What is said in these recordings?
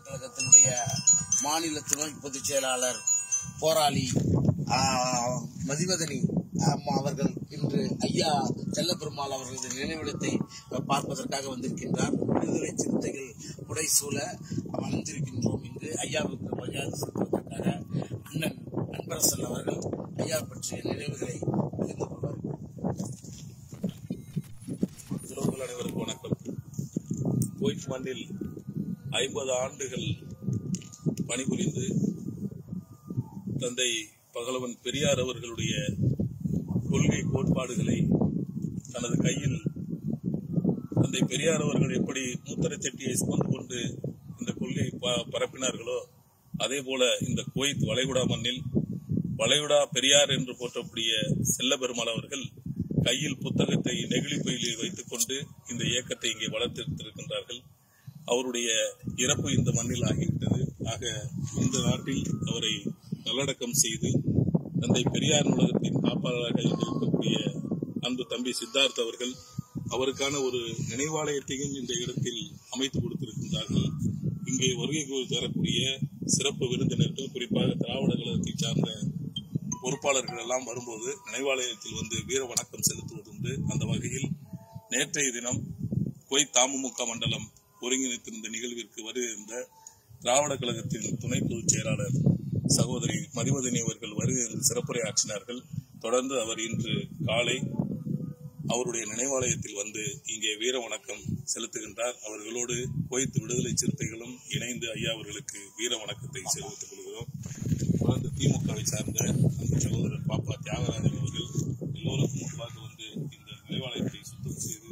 கழகத்தினுடைய மாநில துணை பொதுச் செயலாளர் போராளி மதிவதனி அவர்கள் இன்று ஐயா செல்லப்பெருமாள் அவர்களது நினைவிடத்தை பார்ப்பதற்காக வந்திருக்கின்றார். விடுதலை சிறுத்தைகள் புடைசூழ வந்திருக்கின்றோம். இன்று ஐயாவுக்கு மரியாதை செலுத்துவதற்காக அண்ணன் அன்பரசன் அவர்கள் ஐயா பற்றிய நினைவுகளை பகிர்ந்து கொள்வார். அனைவருக்கும் வணக்கம். குவைத் மண்ணில் 50 ஆண்டுகள் பணிபுரிந்து தந்தை பகலவன் பெரியார் அவர்களுடைய கொள்கை கோட்பாடுகளை தனது கையில் தந்தை பெரியார் அவர்கள் எப்படி மூத்தரை சட்டியை சுமந்து கொண்டு இந்த கொள்கையை பரப்பினார்களோ அதே போல இந்த குவைத் வளைகுடா மண்ணில் வளைகுடா பெரியார் என்று போற்றக்கூடிய செல்லப்பெருமாள் அவர்கள் கையில் புத்தகத்தை நெகிழி பையிலே வைத்துக் கொண்டு இந்த இயக்கத்தை இங்கே வளர்த்திருக்கின்றார்கள். அவருடைய இறப்பு இந்த மண்ணில் ஆகிவிட்டது. ஆக இந்த நாட்டில் அவரை நல்லடக்கம் செய்து தந்தை பெரியார் நூலகத்தின் காப்பாளராக இருக்கக்கூடிய அன்பு தம்பி சித்தார்த் அவர்கள் அவருக்கான ஒரு நினைவாலயத்தையும் இந்த இடத்தில் அமைத்து கொடுத்திருக்கின்றார்கள். இங்கே வருகை தரக்கூடிய சிறப்பு விருந்தினர்கள், குறிப்பாக திராவிட கழகத்தை சார்ந்த பொறுப்பாளர்கள் எல்லாம் வரும்போது நினைவாலயத்தில் வந்து வீர வணக்கம் செலுத்துவதுண்டு. அந்த வகையில் நேற்றைய தினம் குவைத் தமுமுக மண்டலம் ஒருங்கிணைத்திருந்த நிகழ்விற்கு வருகின்ற திராவிட கழகத்தின் துணை பொதுச் செயலாளர் சகோதரி மதிவதனி அவர்கள் வருகின்ற சிறப்புரை ஆற்றினார்கள். தொடர்ந்து அவர் இன்று காலை அவருடைய நினைவாலயத்தில் வந்து இங்கே வீர வணக்கம் செலுத்துகின்றார். அவர்களோடு குவைத் விடுதலை சிறுத்தைகளும் இணைந்து ஐயா அவர்களுக்கு வீர வணக்கத்தை தெரிவித்துக் கொள்கிறோம். தொடர்ந்து திமுகவை சார்ந்த அந்த சகோதரர் பாப்பா தியாகராஜன் அவர்கள் எல்லோருக்கும் முன்பாக வந்து இந்த நினைவாலயத்தை சுத்தம் செய்து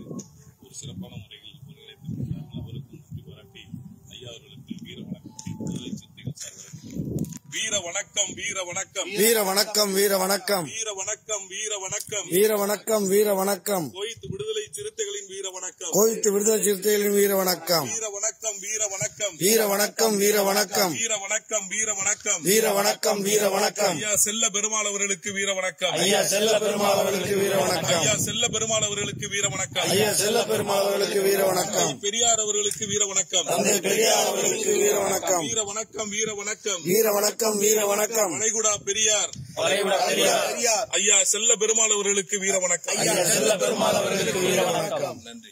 ஒரு சிறப்பான முறையில் ஒருங்கிணைத்திருக்கிறார்கள். அவருக்கும் நன்றி பாராட்டி ஐயா அவர்களுக்கு வீர வணக்கத்தை விடுதலை சிறுத்தைகள் சார்பாக வீர வணக்கம் வீர வணக்கம் வீர வணக்கம் வீர வணக்கம் வீர வணக்கம் வீர வணக்கம் வீர வணக்கம் வீர வணக்கம் குவைத் விடுதலை சிறுத்தைகளின் வீர வணக்கம் குவைத் விடுதலை சிறுத்தைகளின் வீர வணக்கம் வீர வணக்கம் வீர வணக்கம் வீர வணக்கம் வீர வணக்கம் வீர வணக்கம் வீர வணக்கம் வீர வணக்கம் வீர வணக்கம் ஐயா செல்ல பெருமாள் அவர்களுக்கு வீர வணக்கம் ஐயா செல்ல பெருமாள் அவர்களுக்கு வீர வணக்கம் ஐயா செல்ல பெருமாள் அவர்களுக்கு வீர வணக்கம் ஐயா செல்ல பெருமாள் அவர்களுக்கு வீர வணக்கம் பெரியார் அவர்களுக்கு வீர வணக்கம் தந்தை பெரியார் அவர்களுக்கு வீர வணக்கம் வீர வணக்கம் வீர வணக்கம் வீர வணக்கம் வீர வணக்கம் வளைகுடா பெரியார் பெரியார் ஐயா செல்ல பெருமாள் அவர்களுக்கு வீர வணக்கம் ஐயா செல்ல பெருமாள் அவர்களுக்கு வீர வணக்கம். நன்றி.